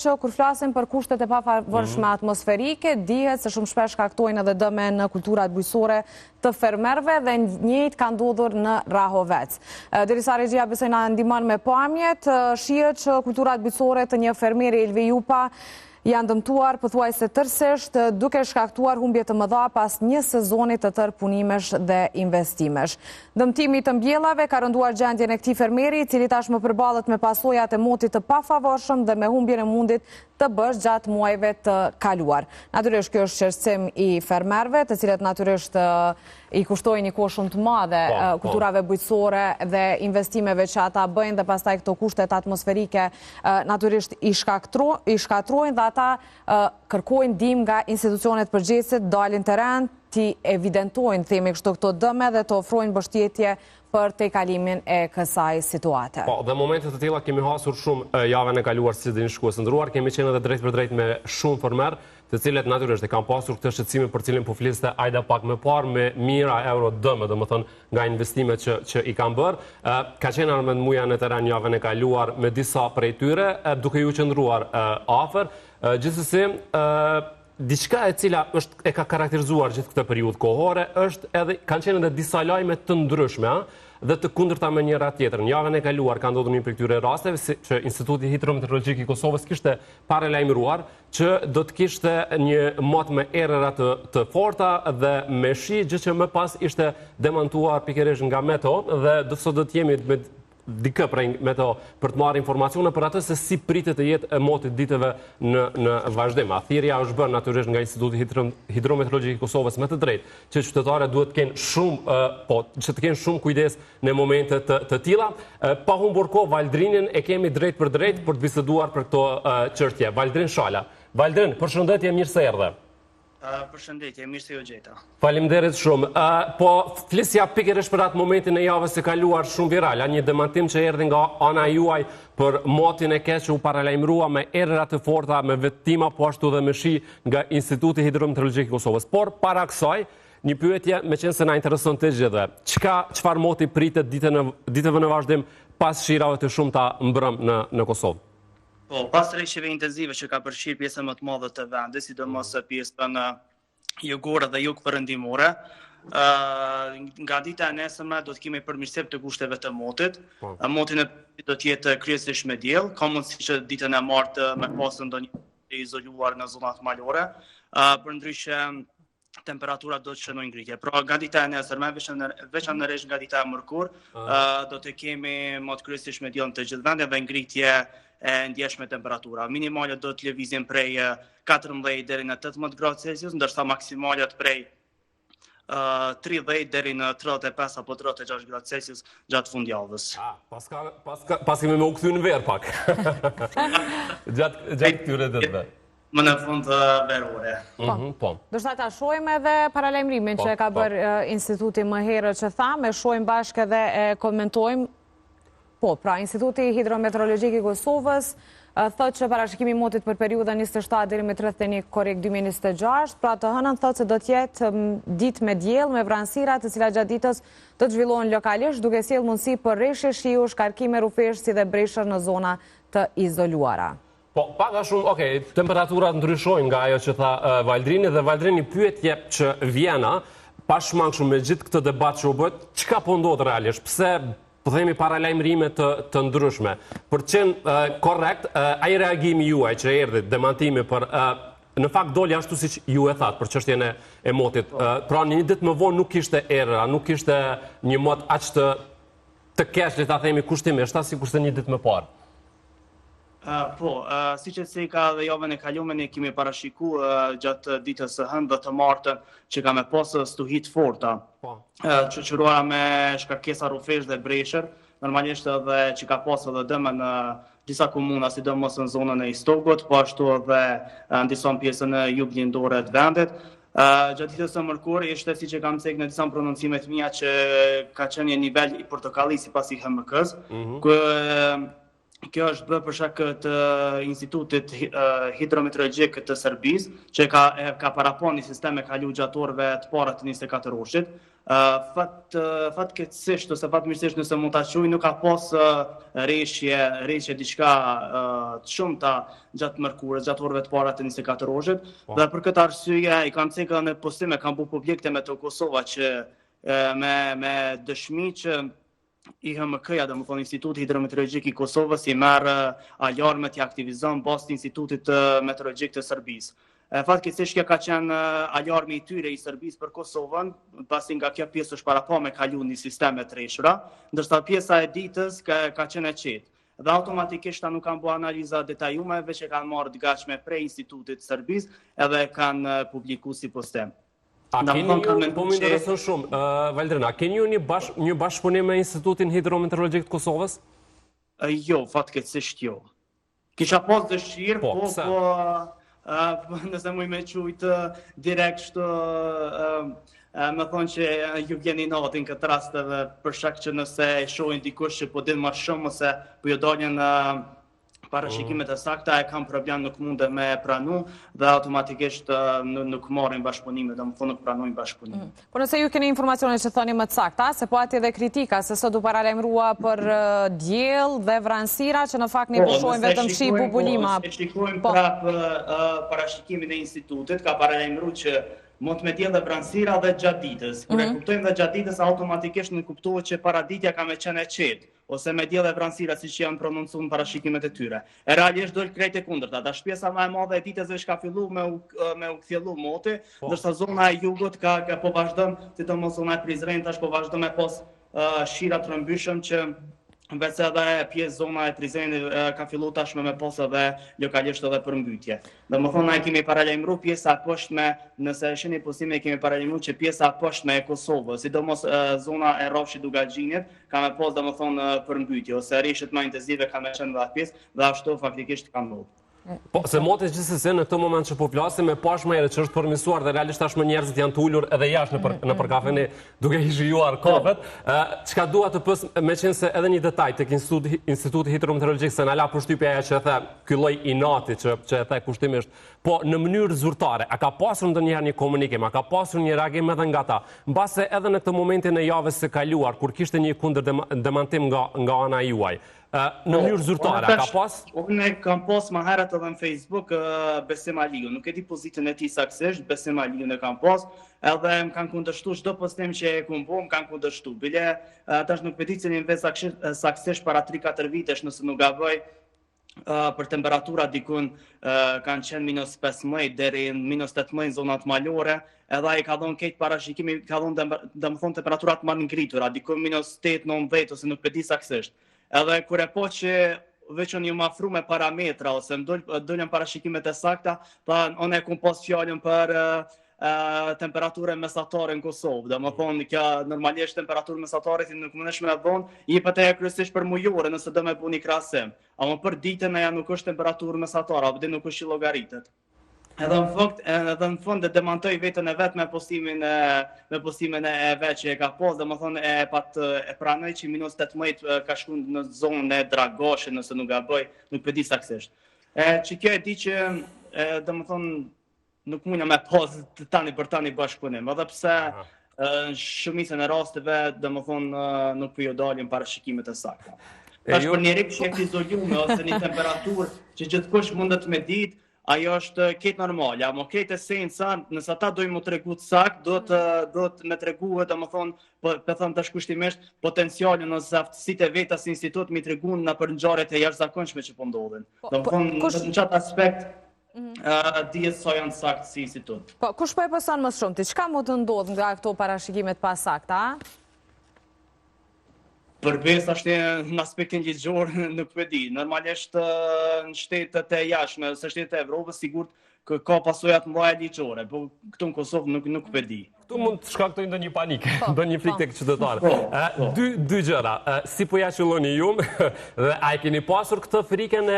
që kur flasim për kushtet e pavarëshme atmosferike, dihet se shumë shpesh shkaktojnë edhe dëme në kulturat bujqësore të fermerëve dhe njëjtë ka ndodhur në Rahovec. Derisa regjia besoj na ndihmon me pamjet, shihet që kulturat bujqësore të një fermeri Elvi Jupa janë dëmtuar pothuajse tërësisht, duke shkaktuar humbje të mëdha pas një sezoni të tërë punimesh dhe investimesh. Dëmtimi të mbjellave ka rënduar gjendjen e këtij fermeri, i cili tashmë përballet me pasojat e motit të pafavorshëm dhe me humbjen e mundit të bësh gjatë muajve të kaluar. Natyrisht kjo është çështësim i fermerëve, të cilët natyrisht i kushtojnë një kohë shumë të madhe kulturave bujqësore dhe investimeve që ata bëjnë dhe pastaj këto kushtet atmosferike natyrisht i shkatrojnë dhe ata kërkojnë ndihmë nga institucionet përgjegjëse, dalin terren, ti evidentojnë themi kështu këto dëme dhe të ofrojnë mbështetje për tejkalimin e kësaj situate. Po, dhe momente të tilla kemi hasur shumë javën e kaluar si dhe një shkues ndëruar, kemi qenë edhe drejt për drejt me shumë fermer, të cilët natyrisht e kanë pasur këtë shqetësim për cilin po fliste ajda pak më parë me mijëra euro dëme, domethënë nga investimet që i kanë bërë. Ka qenë Armend Muja në terren javën e kaluar me disa prej tyre, duke ju qëndruar afër. Gjithsesi, diçka e cila e ka karakterizuar gjithë këtë periudhë kohore kanë qenë edhe disa lajme të ndryshme dhe të kundërta me njëra tjetrën. Javën e kaluar ka ndodhur një prej këtyre rasteve që Instituti Hidrometeorologjik i Kosovës kishte paralajmëruar që do të kishte një mot me erëra të forta dhe me shi, gjë që më pas ishte demantuar pikërisht nga Meteo dhe sot do të jemi me dikë prej Meteo për të marrë informacione për atë se si pritet të jetë motit ditëve në vazhdim. Thirrja është bërë natyrisht nga Instituti Hidrometeorologjik i Kosovës me të drejtë që qytetarët duhet të kenë shumë kujdes në momente të tilla. Pa humbur kohë, Valdrinin e kemi drejt për drejt për të biseduar për këto çështje. Valdrin Shala. Valdrin, përshëndetje, mirë se erdhe. Përshëndetje, mirë se ju gjeta. Faleminderit shumë. Po flisja pikërisht për atë momentin e javës së kaluar shumë viral, një demantim që erdhi nga ana juaj për motin e keq që u paralajmërua me erëra të forta, me vetima po ashtu dhe me shi nga Instituti Hidrometeorologjik i Kosovës. Por para kësaj, një pyetje meqense na intereson të gjithëve. Çfarë moti pritet ditëve në vazhdim pas shirave të shumta mbrëm në Kosovë? Po, pas rreshjeve intensive që ka përfshirë pjesën më të madhe të vendit, sidomos pjesën jugore dhe jugperëndimore, nga dita e nesërme do të kemi përmirësim të kushteve të motit. Motin do të jetë kryesisht me diell, ka mundësi që ditën e martë me pasë ndonjë të izoluar në zonat malore, përndryshe temperaturat do të shënojnë ngritje. Pra, nga dita e nesërme, veçanërisht nga dita e mërkur, do të kemi mot kryesisht me diell në të gjithë vendeve ngritje e ndjeshme temperatura. Minimalet do të lëvizin prej 14 deri në 18 gradë Celsius, ndërsa maksimalet prej 30 deri në 35 apo 36 gradë Celsius gjatë fundjavës. Pas kemi me u kthy në verë pak. Gjatë këtyre ditëve. Më në fund verore. Do shta ta shohim edhe paralajmërimin që ka bërë instituti më herët që thamë, e shohim bashkë edhe e komentojmë. Po, pra, Instituti Hidrometeorologjik i Kosovës thotë që parashikimi i motit për periudhën 27 deri me 31 korrik 2026, pra të hënën thotë se do të jetë ditë me diell me vranësira të cilat gjatë ditës do të zhvillohen lokalisht, duke sjellë mundësi për rreshje shiu, shkarkime rrufesh si dhe breshër në zona të izoluara. Po, paka shumë, temperaturat ndryshojnë nga ajo që tha Valdrini, dhe Valdrini pyetje që vjena, pashmangshëm me gjithë këtë debat që u bët, çka po ndodh realisht? Pse po themi paralajmërime të ndryshme? Për të qenë korrekt, ai reagimi juaj që erdhi, demantimi për në fakt doli ashtu siç ju e thatë për çështjen e motit. Pra një ditë më vonë nuk kishte erëra, nuk kishte një mot aq të keq, le ta themi kushtimisht, sikurse një ditë më parë. Po, si që se ka dhe javën e kaluar ne kemi parashikuar gjatë ditës së hënë dhe të martën që ka me pasë stuhit forta, që qëruara me shkarkesa rrufesh dhe breshër, normalisht edhe që ka pasë edhe dëme në disa komuna, sidomos në zonën e Istogut, po ashtu edhe në disa pjesën e juglindore të vendit. Gjatë ditës së mërkur ishte si që kam cek në disa prononcimet mia që ka qenë një nivel i portokalli sipas i HMK-s, ku Kjo është bërë për shkak të Institutit Hidrometeorologjik të Serbisë, që ka parapon një sistem e kalu gjatorëve të para të 24 orëshit. Fatkeqësisht ose fatmirësisht nëse mund ta quaj, nuk ka pas rreshje diçka të shumta gjatë mërkurës, gjatë orëve të para të 24 orëshit. Dhe për këtë arsye i kam cekë në postime, kam bu publikte me të Kosova që me dëshmi që IHMK-ja, dhe më thonë Instituti Hidrometeorologjik i Kosovës, i merë alarmet i aktivizon bazë të Institutit Meteorologjik të Serbisë. Fatkeqësisht kjo ka qenë alarmi i tyre i Serbisë për Kosovën, pasi nga kjo pjesë është para pa me kalu një sisteme të rreshura, ndërsa pjesa e ditës ka qenë e qetë. Dhe automatikisht ta nuk kanë bërë analiza detajume, veç e kanë marrë të gatshme prej Institutit të Serbisë edhe kanë publiku si postem. A keni ju, po më intereson shumë, Valdrina, keni ju një bashkëpunim me Institutin Hidrometeorologjik të Kosovës? Jo, fatkeqësisht jo. Kisha pas dëshirë, po nëse muj me qujtë direkt shto, me thonë që ju vjeni natin këtë rasteve për shak që nëse e shohin dikush që po din ma shumë ose po ju daljen parashikimet e sakta, e kam problem, nuk munde me pranu dhe automatikisht nuk marrin bashkëpunime, dhe më thonë nuk pranojnë bashkëpunime. Po nëse ju keni informacione që thoni më të sakta, se po ati edhe kritika, se sot u paralajmërua për diell dhe vranësira, që në fakt ne pushojmë vetëm shi bubulima. Se shikojmë prapë parashikimin e institutit, ka paralajmëruar që mund me diell dhe vranësira dhe gjatë ditës. Kur e kuptojmë dhe gjatë ditës, automatikisht nuk kuptohet që paraditja ka me qenë e qetë, ose me diell dhe vranësira siç janë prononcuar në parashikimet e tyre. E realisht dol krejt e kundërta. Tash pjesa më e madhe e ditës veç ka filluar me u kthjellu moti, ndërsa zona e jugut ka po vazhdon, sidomos zona e Prizrenit tash po vazhdon me pas shira të rëmbyshëm që veç edhe pjesë zona e Prizrenit ka filluar tashmë me pas edhe lokalisht edhe përmbytje. Domethënë ne kemi paralajmëruar pjesa poshtme, nëse shihni postime kemi paralajmëruar që pjesa poshtme e Kosovës, sidomos zona e Rrafshit Dugaxhinit, ka me pas domethënë përmbytje ose rreshtet më intensive ka me qenë në atë pjesë dhe ashtu faktikisht ka ndodhur. Po, se motë gjithsesi në këtë moment që po flasim me pashma edhe që është përmirësuar dhe realisht tashmë njerëzit janë të ulur edhe jashtë në përkafeni duke i shijuar kafet. Çka dua të pyes, meqense edhe një detaj tek Instituti Hidrometeorologjik se na la përshtypja ajo që e the ky lloj inati që e the kushtimisht, po në mënyrë zyrtare, a ka pasur ndonjëherë një komunikim, a ka pasur një reagim edhe nga ata, mbase edhe në këtë momentin e javës së kaluar kur kishte një kundër demantim nga ana juaj. Në mënyrë zyrtare, a ka pas? Unë kam pas më herët edhe në Facebook Besim Aliu. Nuk e di pozitën e tij saktësisht, Besim Aliu e kam pas, edhe më kanë kundërshtuar çdo postim që e kam bërë, më kanë kundërshtuar. Bile tash nuk e di se një saktësisht para 3-4 vitesh nëse nuk gaboj, për temperatura dikun kanë qenë -15 deri në -18 në zonat malore, edhe ai ka dhënë këtë parashikimi, ka dhënë domethënë temperaturat më ngritura, dikun -8-19 ose nuk e di saktësisht. Edhe kur e po që veçon ju më afru me parametra ose më dolën parashikimet e sakta, pa unë e kam pas fjalën për temperaturën mesatare në Kosovë. Domethënë kjo normalisht temperaturën mesatare ti nuk mundesh me dhon, jepet e kryesisht për mujore nëse do me bëni krahasim. Ama për ditën ajo nuk është temperaturë mesatare, apo nuk është llogaritet. Edhe në fund e demantoj vetën e vet me postimin e vet që e ka pas, domethënë e pranoj që -18 ka shkuar në zonën e Dragoshit, nëse nuk gaboj, nuk e di saktësisht. Që kjo e di që domethënë nuk mundja me pas tani për tani bashkëpunim, edhe pse në shumicën e rasteve domethënë nuk po ju dalin parashikimet e sakta. Tash për një rikë që e izolume ose një temperaturë që gjithkush mundet me ditë, ajo është ketë normale, ama ketë esenca, nëse ata dojnë më tregu të sakt, do të me tregu, domethënë, po them tash kushtimisht, potencialin ose aftësitë e veta si institut mi treguan në për ngjarjet e jashtëzakonshme që po ndodhin. Domethënë, në çat aspekt dihet sa janë sakt si institut. Po, kush po e pëson më shumë ti? Çka mund të ndodh nga këto parashikimet pa sakta? Përbes është në aspektin ligjor, nuk e di. Normalisht në shtetet e jashtme, ose shtetet e Evropës, sigurt ka pasojat mëdha ligjore, po këtu në Kosovë nuk e di. Këtu mund të shkaktojnë ndonjë panikë, ndonjë frikë tek qytetarët. Dy gjëra, si po ja qëlloni ju, dhe a e keni pasur këtë frikën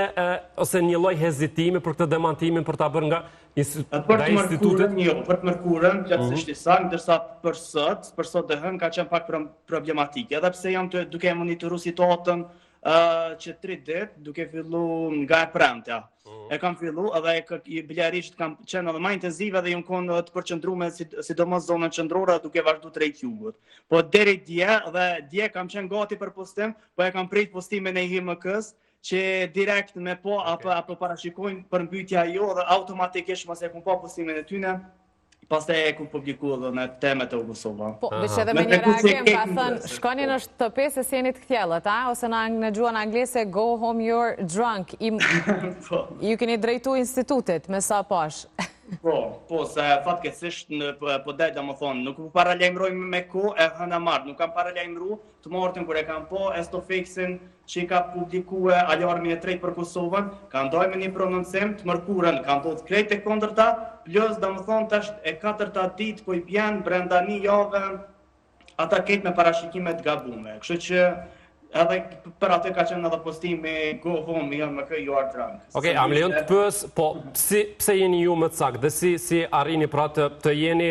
ose një lloj hezitimi për këtë demantimin për ta bërë nga institutet? Jo, për të mërkurën, gjatësisht i saktë, ndërsa për sot dhe hënë ka qenë pak problematike, edhe pse jam duke monitoruar situatën që 3 ditë, duke fillu nga e premtja. E kam fillu, edhe biljarisht kam qenë edhe ma intenzive dhe jam konë të përqëndrume sidomos zonën qëndrore duke vazhdu të rejt jugut. Po deri dje kam qenë gati për postim, po e kam prit postimin e HMK-s, që direkt me po apo parashikojnë për mbytja jo dhe automatikisht mas e kum po postimin e tyne, pas të e ku publiku edhe në temet e Kosova. Po, veç edhe me një reagim, ka thënë, shkoni në shtëpi se si jeni të ktjellët, ose në gjuhën anglese, go home you're drunk. Ju keni drejtu institutit, me sa pash. Po, se fatkeqësisht po dej dhe më thonë, nuk u paralajmëroj me ko e hëna marrë, nuk kam paralajmëru të mortin kër e kam po Estofexin që i ka publikue alarmin e tretë për Kosovën, ka ndoj me një prononcim të mërkurën, ka ndodhë krejt e kondërta, plus dhe më thonë tash e 4 ditë po i bjenë brenda një jave ata ketë me parashikimet gabume. Kështu që edhe për atë ka qenë edhe postimi go home, me kë you are drunk. Okej, am lejon të pës, po pse jeni ju më saktë dhe si arrini pra të jeni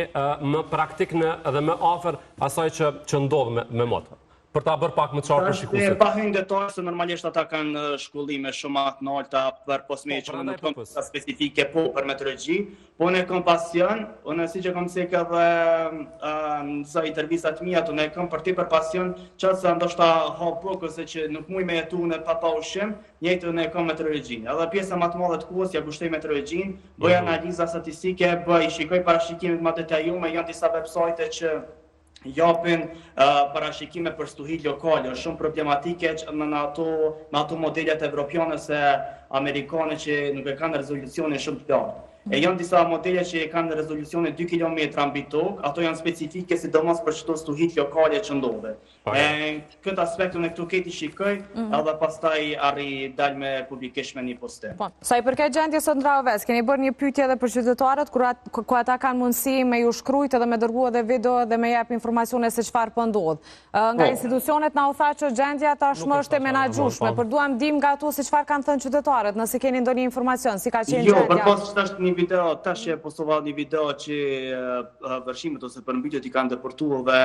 më praktik dhe më afër asaj që ndodh me motë? Për ta bërë pak më qartë për shikuesit. Pa hyrë detaj se normalisht ata kanë shkollime shumë të larta për posme që nuk kanë specifike për meteorologji, po ne kam pasion, unë siç e kam thënë edhe në intervistat mia, unë kam për pasion, çfarë ndoshta hapo ose që nuk muj me jetu në pa ushqim, njëjtë unë kam meteorologjin. Edhe pjesa më të madhe të kohës ja kushtoj meteorologjin, bëj analiza statistike, shikoj parashikimet më detajume, janë disa websajte që japin parashikime për stuhi lokale, është shumë problematike në ato modelet evropiane se amerikane që nuk e kanë rezolucione shumë të lartë. E janë disa modele që kanë rezolucione 2 km mbi tokë, ato janë specifike sidomos për çdo stuhi lokale që ndodhe. Këtë aspektin e këtu këti shikoj, edhe pastaj arri dal me publikisht me një postim. Sa i përket gjendjes së Ndravës, keni bërë një pyetje edhe për qytetarët ku ata kanë mundësi me ju shkrujt edhe me dërgu edhe video dhe me jep informacione se çfarë po ndodh. Nga institucionet na u tha që gjendja tashmë është e menaxhueshme, por duam dim nga ato se çfarë kanë thënë qytetarët, nëse keni ndonjë informacion, si ka qenë gjendja. Jo, përpos është një video, tash e postova një video që vërshimet ose përmbytjet i kanë deportuar dhe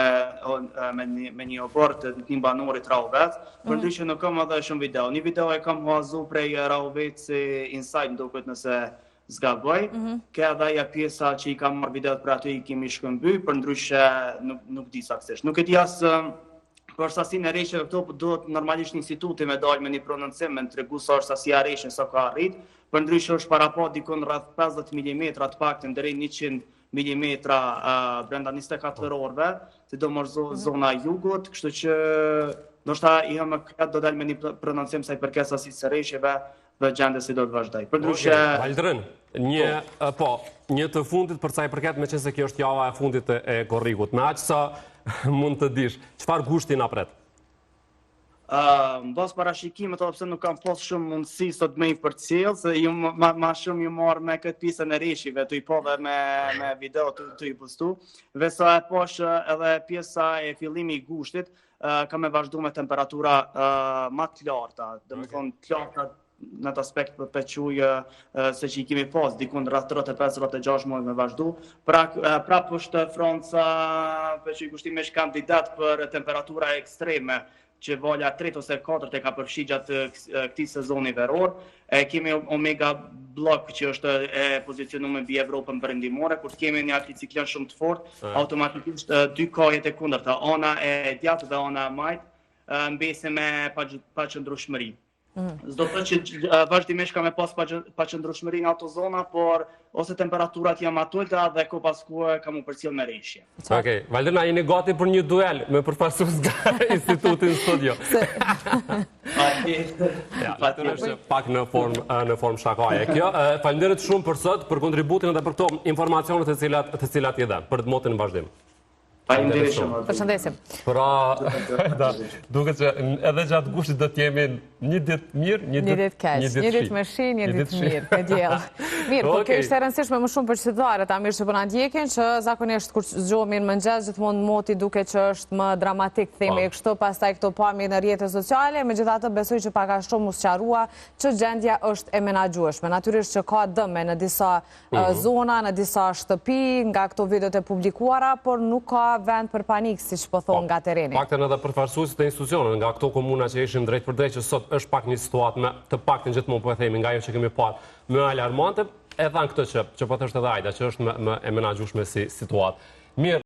me një abort të një banorit Rahovec, përndryshe nuk kam edhe shumë video. Një video e kam huazu prej Rahovec Inside, ndoket nëse zgaboj, ke edhe ja pjesa që i kam marrë videot për ato i kemi shkëmby, përndryshe nuk di saktësisht. Nuk e di asë për sasinë e reshjeve këto, do të normalisht instituti me dalë me një prononcim, me në tregu sa është sasia e reshjeve sa ka arrit, për ndryshë është parapat dikon rreth 50 mm të paktin deri 100 mm brenda 24 orëve, si do mërë zona jugut, kështu që ndoshta i më këtë do dalë me një prononcim sa i përket sasisë së reshjeve dhe gjendjes si do të vazhdoj. Për ndryshë... Valdrin, një të fundit për sa i përket me qëse kjo është java e fundit e korrikut, me aq sa mund të dish, çfarë gushti na pret? Në bas parashikimet, opse nuk kam pas shumë mundësi sot me i përcjell, se ma shumë ju marrë me këtë pjesën e reshjive, të i po dhe me video të i postu. Dhe sa e posh edhe pjesa e fillimi i gushtit, ka me vazhdu me temperatura ma të larta, dhe më thonë të larta në të aspekt për pequjë se që i kemi pas, dikun rreth 35-36 muaj me vazhdu. Prap është Franca, pequjë kushtime është kandidat për temperatura ekstreme, që valja 3 ose 4 e ka përfshi gjatë këtij sezoni veror. Kemi Omega Block që është e pozicionuar mbi Evropën perëndimore, kur kemi një anticiklon shumë të fortë, automatikisht dy kajet e kundërta, ana e djathtë dhe ana e majt, mbesin me paqëndrueshmëri. S'do të thotë që vazhdimisht ka me pas paqëndrueshmëri në ato zona, por ose temperaturat janë më të ulta dhe ko paskue ka mu përcjell me reshje. Okej, Valdrina, jeni gati për një duel me përfaqësues nga instituti në studio. Është pak në formë shakaje. Kjo, faleminderit shumë për sot, për kontributin dhe për këto informacionet të cilat i dhan, për të motën në vazhdim. Faleminderit shumë. Përshëndesim. Pra, duket që edhe gjatë gushtit do të jemi një ditë mirë, një ditë keq, një ditë me shi, një ditë mirë, me diell. Mirë, por kjo është e rëndësishme më shumë për qytetarët, a mirë që po na ndjekin, që zakonisht kur zgjohemi në mëngjes gjithmonë moti duket që është më dramatik, themi kështu, pastaj këto pamje në rrjetet sociale, megjithatë besoj që pak a shumë u sqarua që gjendja është e menaxhueshme. Natyrisht që ka dëme në disa zona, në disa shtëpi, nga këto videot e publikuara, por nuk ka vend për panik, si që po thonë nga tereni. Paktën edhe përfaqësuesit e institucioneve, nga këto komuna që ishin drejt për drejt, që sot është pak një situatë të paktën gjithmonë po e themi nga ajo që kemi parë më alarmante, e thanë këtë që po thështë edhe Ajda, që është më e menaxhueshme si situatë. Mirë.